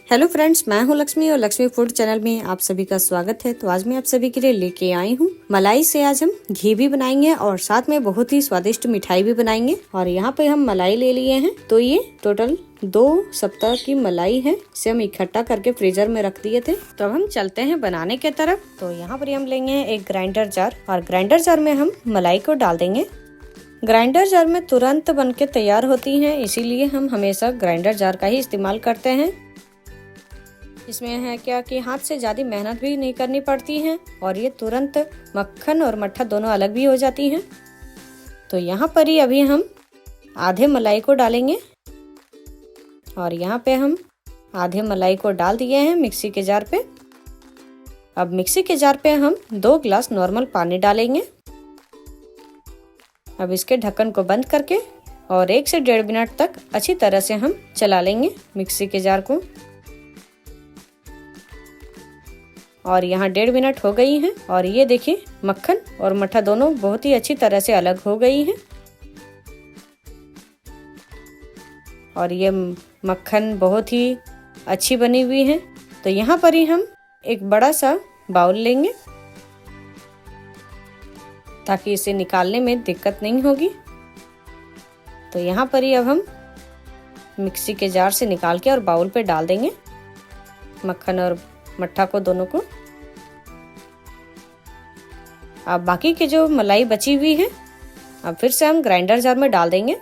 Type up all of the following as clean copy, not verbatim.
Hello friends, मैं हूं लक्ष्मी और लक्ष्मी फूड चैनल में आप सभी का स्वागत है। तो आज मैं आप सभी के लिए लेके आई हूं मलाई से आज हम घी भी बनाएंगे और साथ में बहुत ही स्वादिष्ट मिठाई भी बनाएंगे। और यहाँ पे हम मलाई ले लिए हैं, तो ये टोटल 2 सप्ताह की मलाई है। इसे हम इकट्ठा करके फ्रीजर में रख दिए थे। तो अब हम चलते हैं बनाने के तरफ। तो यहाँ पर हम लेंगे एक ग्राइंडर जार और ग्राइंडर जार में हम मलाई को डाल देंगे। ग्राइंडर जार में तुरंत बन के तैयार होती है, इसीलिए हम हमेशा ग्राइंडर जार का ही इस्तेमाल करते हैं। इसमें है क्या कि हाथ से ज्यादा मेहनत भी नहीं करनी पड़ती है और ये तुरंत मक्खन और मट्ठा दोनों अलग भी हो जाती हैं। तो यहाँ पर ही अभी हम आधे मलाई को डालेंगे और यहाँ पे हम आधे मलाई को डाल दिए हैं मिक्सी के जार पे। अब मिक्सी के जार पे हम 2 गिलास नॉर्मल पानी डालेंगे। अब इसके ढक्कन को बंद करके और 1 से 1.5 मिनट तक अच्छी तरह से हम चला लेंगे मिक्सी के जार को। और यहाँ 1.5 मिनट हो गई है और ये देखिए मक्खन और मट्ठा दोनों बहुत ही अच्छी तरह से अलग हो गई है। और ये मक्खन बहुत ही अच्छी बनी हुई है। तो यहाँ पर ही हम एक बड़ा सा बाउल लेंगे ताकि इसे निकालने में दिक्कत नहीं होगी। तो यहाँ पर ही अब हम मिक्सी के जार से निकाल के और बाउल पे डाल देंगे मक्खन और मट्ठा को दोनों को। अब बाकी के जो मलाई बची हुई है अब फिर से हम ग्राइंडर जार में डाल देंगे।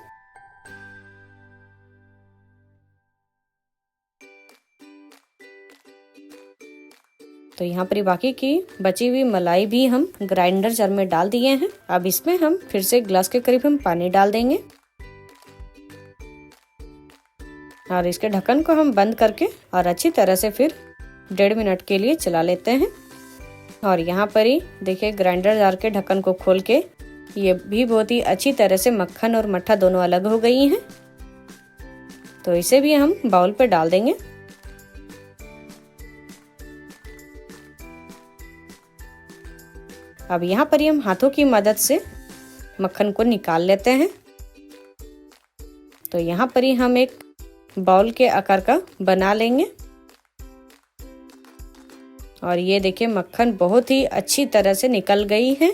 तो यहाँ पर बाकी की बची हुई मलाई भी हम ग्राइंडर जार में डाल दिए हैं। अब इसमें हम फिर से 1 गिलास के करीब हम पानी डाल देंगे और इसके ढक्कन को हम बंद करके और अच्छी तरह से फिर 1.5 मिनट के लिए चला लेते हैं। और यहाँ पर ही देखिए ग्राइंडर जार के ढक्कन को खोल के ये भी बहुत ही अच्छी तरह से मक्खन और मट्ठा दोनों अलग हो गई हैं। तो इसे भी हम बाउल पे डाल देंगे। अब यहाँ पर ही हम हाथों की मदद से मक्खन को निकाल लेते हैं। तो यहाँ पर ही हम एक बाउल के आकार का बना लेंगे और ये देखिए मक्खन बहुत ही अच्छी तरह से निकल गई है।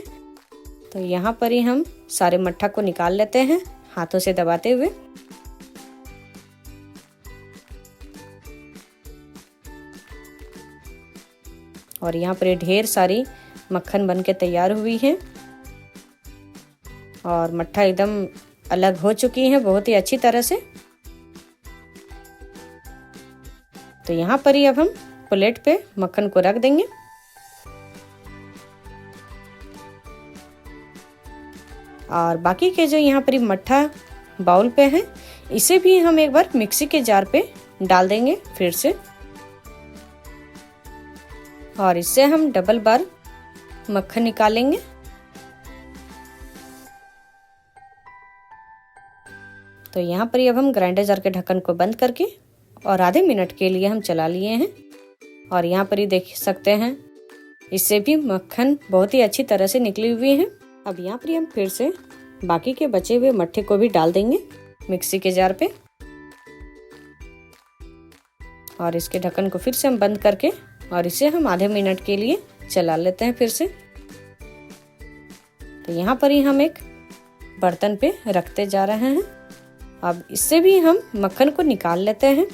तो यहाँ पर ही हम सारे मट्ठा को निकाल लेते हैं हाथों से दबाते हुए। और यहाँ पर ढेर सारी मक्खन बन के तैयार हुई है और मट्ठा एकदम अलग हो चुकी है बहुत ही अच्छी तरह से। तो यहाँ पर ही अब हम प्लेट पे मक्खन को रख देंगे और बाकी के जो यहाँ पर मट्ठा बाउल पे है इसे भी हम एक बार मिक्सी के जार पे डाल देंगे फिर से। और इससे हम डबल बार मक्खन निकालेंगे। तो यहाँ पर अब हम ग्राइंडर जार के ढक्कन को बंद करके और आधे मिनट के लिए हम चला लिए हैं। और यहाँ पर ही देख सकते हैं इससे भी मक्खन बहुत ही अच्छी तरह से निकली हुई है। अब यहाँ पर हम फिर से बाकी के बचे हुए मट्ठे को भी डाल देंगे मिक्सी के जार पे और इसके ढक्कन को फिर से हम बंद करके और इसे हम आधे मिनट के लिए चला लेते हैं फिर से। तो यहाँ पर ही हम एक बर्तन पे रखते जा रहे हैं। अब इससे भी हम मक्खन को निकाल लेते हैं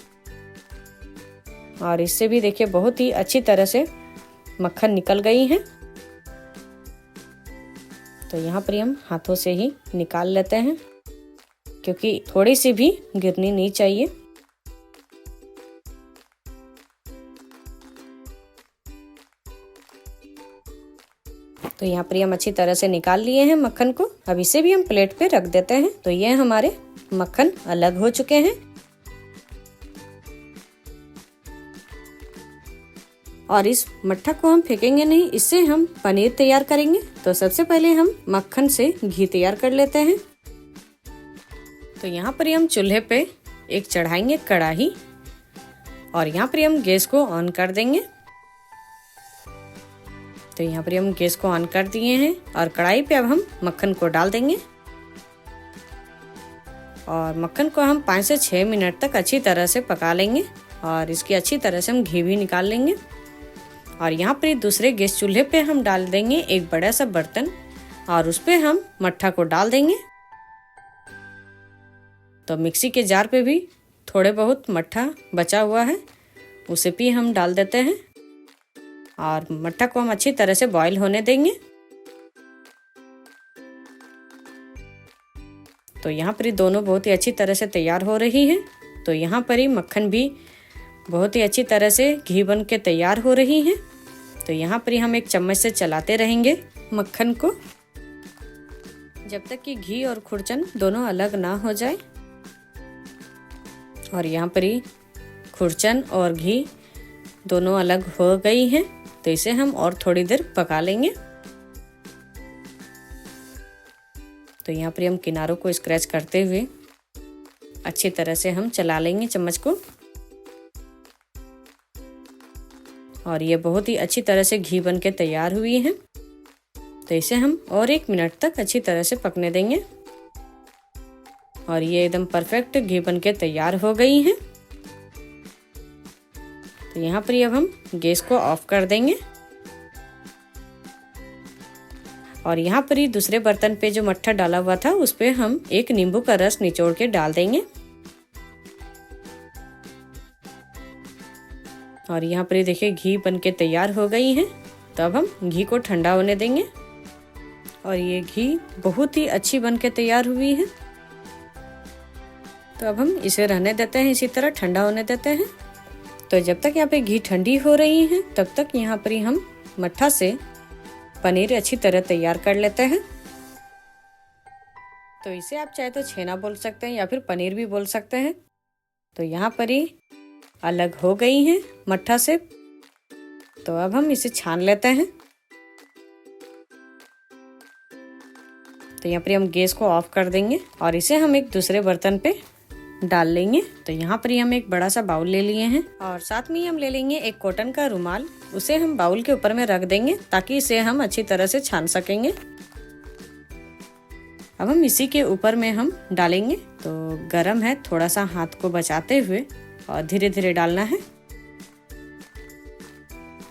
और इससे भी देखिए बहुत ही अच्छी तरह से मक्खन निकल गई है। तो यहाँ पर हम हाथों से ही निकाल लेते हैं क्योंकि थोड़ी सी भी गिरनी नहीं चाहिए। तो यहाँ पर हम अच्छी तरह से निकाल लिए हैं मक्खन को। अब इसे भी हम प्लेट पे रख देते हैं। तो ये हमारे मक्खन अलग हो चुके हैं। और इस मट्ठा को हम फेंकेंगे नहीं, इससे हम पनीर तैयार करेंगे। तो सबसे पहले हम मक्खन से घी तैयार कर लेते हैं। तो यहाँ पर हम चूल्हे पे एक चढ़ाएंगे कढ़ाई और यहाँ पर हम गैस को ऑन कर देंगे। तो यहाँ पर हम गैस को ऑन कर दिए हैं और कढ़ाई पे अब हम मक्खन को डाल देंगे और मक्खन को हम 5 से 6 मिनट तक अच्छी तरह से पका लेंगे और इसकी अच्छी तरह से हम घी भी निकाल लेंगे। और यहाँ पर दूसरे गैस चूल्हे पे हम डाल देंगे एक बड़ा सा बर्तन और उस पे हम मट्ठा को डाल देंगे। तो मिक्सी के जार पे भी थोड़े बहुत मट्ठा बचा हुआ है, उसे भी हम डाल देते हैं और मट्ठा को हम अच्छी तरह से बॉईल होने देंगे। तो यहाँ पर दोनों बहुत ही अच्छी तरह से तैयार हो रही है। तो यहाँ पर ही मक्खन भी बहुत ही अच्छी तरह से घी बन के तैयार हो रही है। तो यहाँ पर ही हम एक चम्मच से चलाते रहेंगे मक्खन को जब तक कि घी और खुरचन दोनों अलग ना हो जाए। और यहाँ पर ही खुरचन और घी दोनों अलग हो गई हैं, तो इसे हम और थोड़ी देर पका लेंगे। तो यहाँ पर हम किनारों को स्क्रैच करते हुए अच्छी तरह से हम चला लेंगे चम्मच को। और ये बहुत ही अच्छी तरह से घी बन के तैयार हुई है। तो इसे हम और 1 मिनट तक अच्छी तरह से पकने देंगे। और ये एकदम परफेक्ट घी बन के तैयार हो गई है। तो यहाँ पर अब हम गैस को ऑफ कर देंगे और यहाँ पर ही दूसरे बर्तन पे जो मट्ठा डाला हुआ था उस पे हम एक नींबू का रस निचोड़ के डाल देंगे। और यहाँ पर देखिए घी बन के तैयार हो गई है। तो अब हम घी को ठंडा होने देंगे और ये घी बहुत ही अच्छी बन के तैयार हुई है। तो अब हम इसे रहने देते हैं, इसी तरह ठंडा होने देते हैं। तो जब तक यहाँ पे घी ठंडी हो रही है तब तक यहाँ पर ही हम मट्ठा से पनीर अच्छी तरह तैयार कर लेते हैं। तो इसे आप चाहे तो छेना बोल सकते हैं या फिर पनीर भी बोल सकते हैं। तो यहाँ पर ही अलग हो गई है मट्ठा से। तो अब हम इसे छान लेते हैं। तो यहाँ पर हम गैस को ऑफ कर देंगे और इसे हम एक दूसरे बर्तन पे डाल लेंगे। तो यहाँ पर हम एक बड़ा सा बाउल ले लिए हैं और साथ में ही हम ले लेंगे एक कॉटन का रुमाल। उसे हम बाउल के ऊपर में रख देंगे ताकि इसे हम अच्छी तरह से छान सकेंगे। अब हम इसी के ऊपर में हम डालेंगे। तो गरम है, थोड़ा सा हाथ को बचाते हुए और धीरे धीरे डालना है।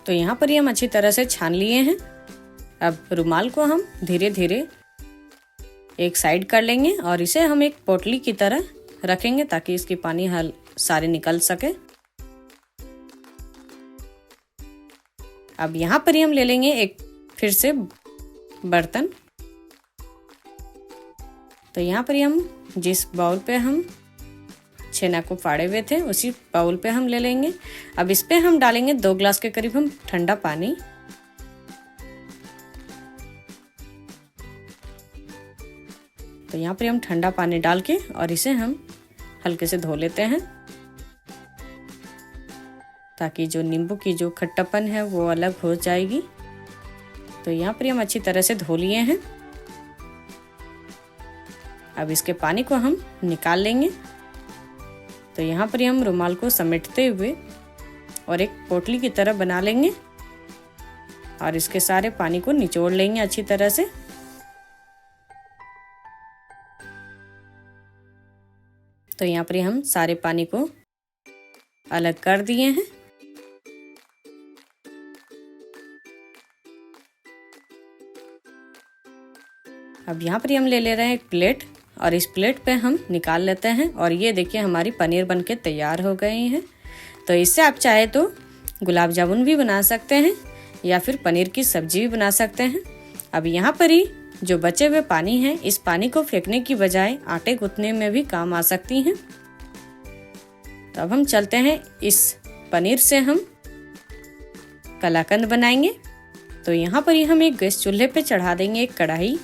तो यहाँ पर हम अच्छी तरह से छान लिए हैं। अब रुमाल को हम धीरे धीरे एक साइड कर लेंगे और इसे हम एक पोटली की तरह रखेंगे ताकि इसकी पानी हल सारे निकल सके। अब यहाँ पर ही हम ले लेंगे एक फिर से बर्तन। तो यहाँ पर ही हम जिस बाउल पे हम छेना को फाड़े हुए थे उसी बाउल पे हम ले लेंगे। अब इस पे हम डालेंगे 2 ग्लास के करीब हम ठंडा पानी। तो यहाँ पर हम ठंडा पानी डाल के और इसे हम हल्के से धो लेते हैं ताकि जो नींबू की जो खट्टापन है वो अलग हो जाएगी। तो यहाँ पर हम अच्छी तरह से धो लिए हैं। अब इसके पानी को हम निकाल लेंगे। तो यहाँ पर हम रुमाल को समेटते हुए और एक पोटली की तरह बना लेंगे और इसके सारे पानी को निचोड़ लेंगे अच्छी तरह से। तो यहाँ पर हम सारे पानी को अलग कर दिए हैं। अब यहाँ पर हम ले रहे हैं एक प्लेट और इस प्लेट पे हम निकाल लेते हैं। और ये देखिए हमारी पनीर बनके तैयार हो गई है। तो इससे आप चाहे तो गुलाब जामुन भी बना सकते हैं या फिर पनीर की सब्जी भी बना सकते हैं। अब यहाँ पर ही जो बचे हुए पानी है इस पानी को फेंकने की बजाय आटे गूंथने में भी काम आ सकती हैं। तो अब हम चलते हैं, इस पनीर से हम कलाकंद बनाएंगे। तो यहाँ पर ही हम एक गैस चूल्हे पे चढ़ा देंगे एक कढ़ाई।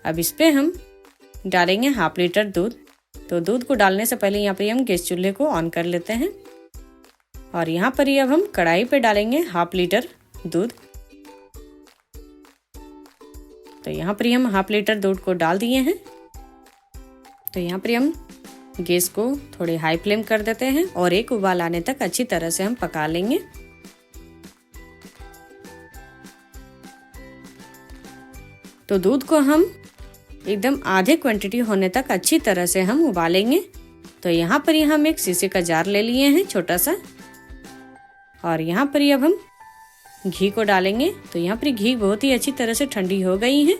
अब इस पे हम डालेंगे 1/2 लीटर दूध। तो दूध को डालने से पहले यहाँ पर हम गैस चूल्हे को ऑन कर लेते हैं और यहाँ पर ही अब हम कढ़ाई पे डालेंगे 1/2 लीटर दूध। तो यहाँ पर हम 1/2 लीटर दूध को डाल दिए हैं। तो यहाँ पर हम गैस को थोड़े हाई फ्लेम कर देते हैं और एक उबाल आने तक अच्छी तरह से हम पका लेंगे। तो दूध को हम एकदम आधे क्वांटिटी होने तक अच्छी तरह से हम उबालेंगे तो यहाँ पर हम एक शीशे का जार ले लिए हैं छोटा सा, और यहाँ पर अब हम घी को डालेंगे। तो यहाँ पर घी बहुत ही अच्छी तरह से ठंडी हो गई है।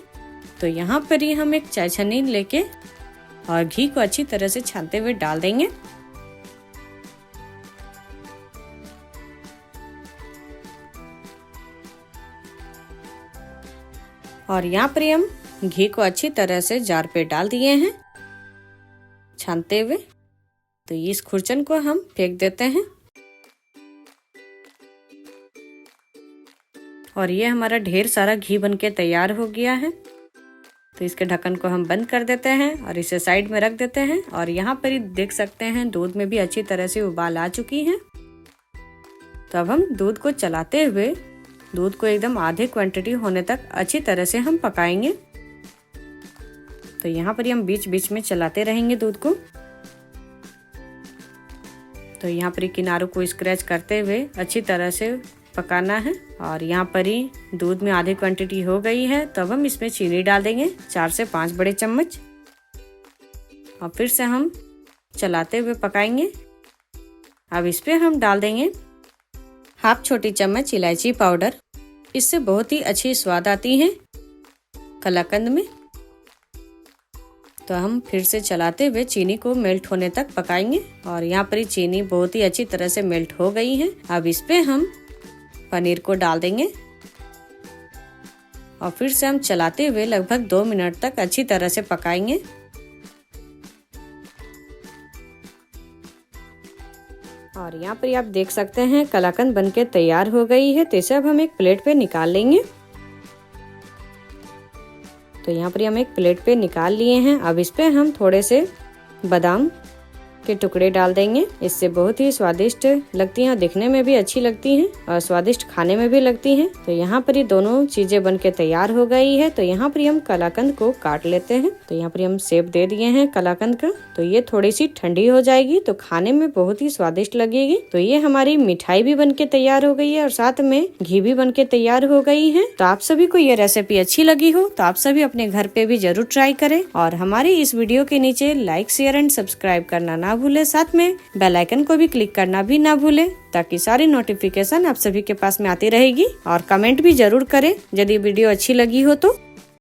तो यहाँ पर हम एक चाय छन्नी लेके और घी को अच्छी तरह से छानते हुए डाल देंगे। और यहाँ पर हम घी को अच्छी तरह से जार पे डाल दिए हैं छानते हुए। तो इस खुरचन को हम फेंक देते हैं और ये हमारा ढेर सारा घी बनके तैयार हो गया है। तो इसके ढक्कन को हम बंद कर देते हैं और इसे साइड में रख देते हैं। और यहाँ पर ही देख सकते हैं दूध में भी अच्छी तरह से उबाल आ चुकी है। तो अब हम दूध को चलाते हुए दूध को एकदम आधे क्वांटिटी होने तक अच्छी तरह से हम पकाएंगे। तो यहाँ पर हम बीच बीच में चलाते रहेंगे दूध को। तो यहाँ पर किनारों को स्क्रैच करते हुए अच्छी तरह से पकाना है। और यहाँ पर ही दूध में आधी क्वांटिटी हो गई है। तो अब हम इसमें चीनी डाल देंगे 4 से 5 बड़े चम्मच, और फिर से हम चलाते हुए पकाएंगे। अब इस पे हम डाल देंगे हाफ छोटी चम्मच इलायची पाउडर। इससे बहुत ही अच्छी स्वाद आती है कलाकंद में। तो हम फिर से चलाते हुए चीनी को मेल्ट होने तक पकाएंगे। और यहाँ पर चीनी बहुत ही अच्छी तरह से मेल्ट हो गई है। अब इस पे हम पनीर को डाल देंगे और फिर से हम चलाते हुए लगभग 2 मिनट तक अच्छी तरह से पकाएंगे। और यहाँ पर आप देख सकते हैं कलाकंद बनके तैयार हो गई है। तो इसे अब हम एक प्लेट पे निकाल लेंगे। तो यहाँ पर हम एक प्लेट पे निकाल लिए हैं। अब इस पे हम थोड़े से बादाम के टुकड़े डाल देंगे। इससे बहुत ही स्वादिष्ट लगती हैं और दिखने में भी अच्छी लगती हैं और स्वादिष्ट खाने में भी लगती हैं। तो यहाँ पर ये दोनों चीजें बनके तैयार हो गई है। तो यहाँ पर हम कलाकंद को काट लेते हैं। तो यहाँ पर हम शेप दे दिए हैं कलाकंद का। तो ये थोड़ी सी ठंडी हो जाएगी तो खाने में बहुत ही स्वादिष्ट लगेगी। तो ये हमारी मिठाई भी बनके तैयार हो गई है और साथ में घी भी बनके तैयार हो गई है। तो आप सभी को ये रेसिपी अच्छी लगी हो तो आप सभी अपने घर पे भी जरूर ट्राई करें। और हमारी इस वीडियो के नीचे लाइक, शेयर एंड सब्सक्राइब करना ना भूले। साथ में बेल आइकन को भी क्लिक करना भी ना भूले, ताकि सारी नोटिफिकेशन आप सभी के पास में आती रहेगी। और कमेंट भी जरूर करें यदि वीडियो अच्छी लगी हो तो।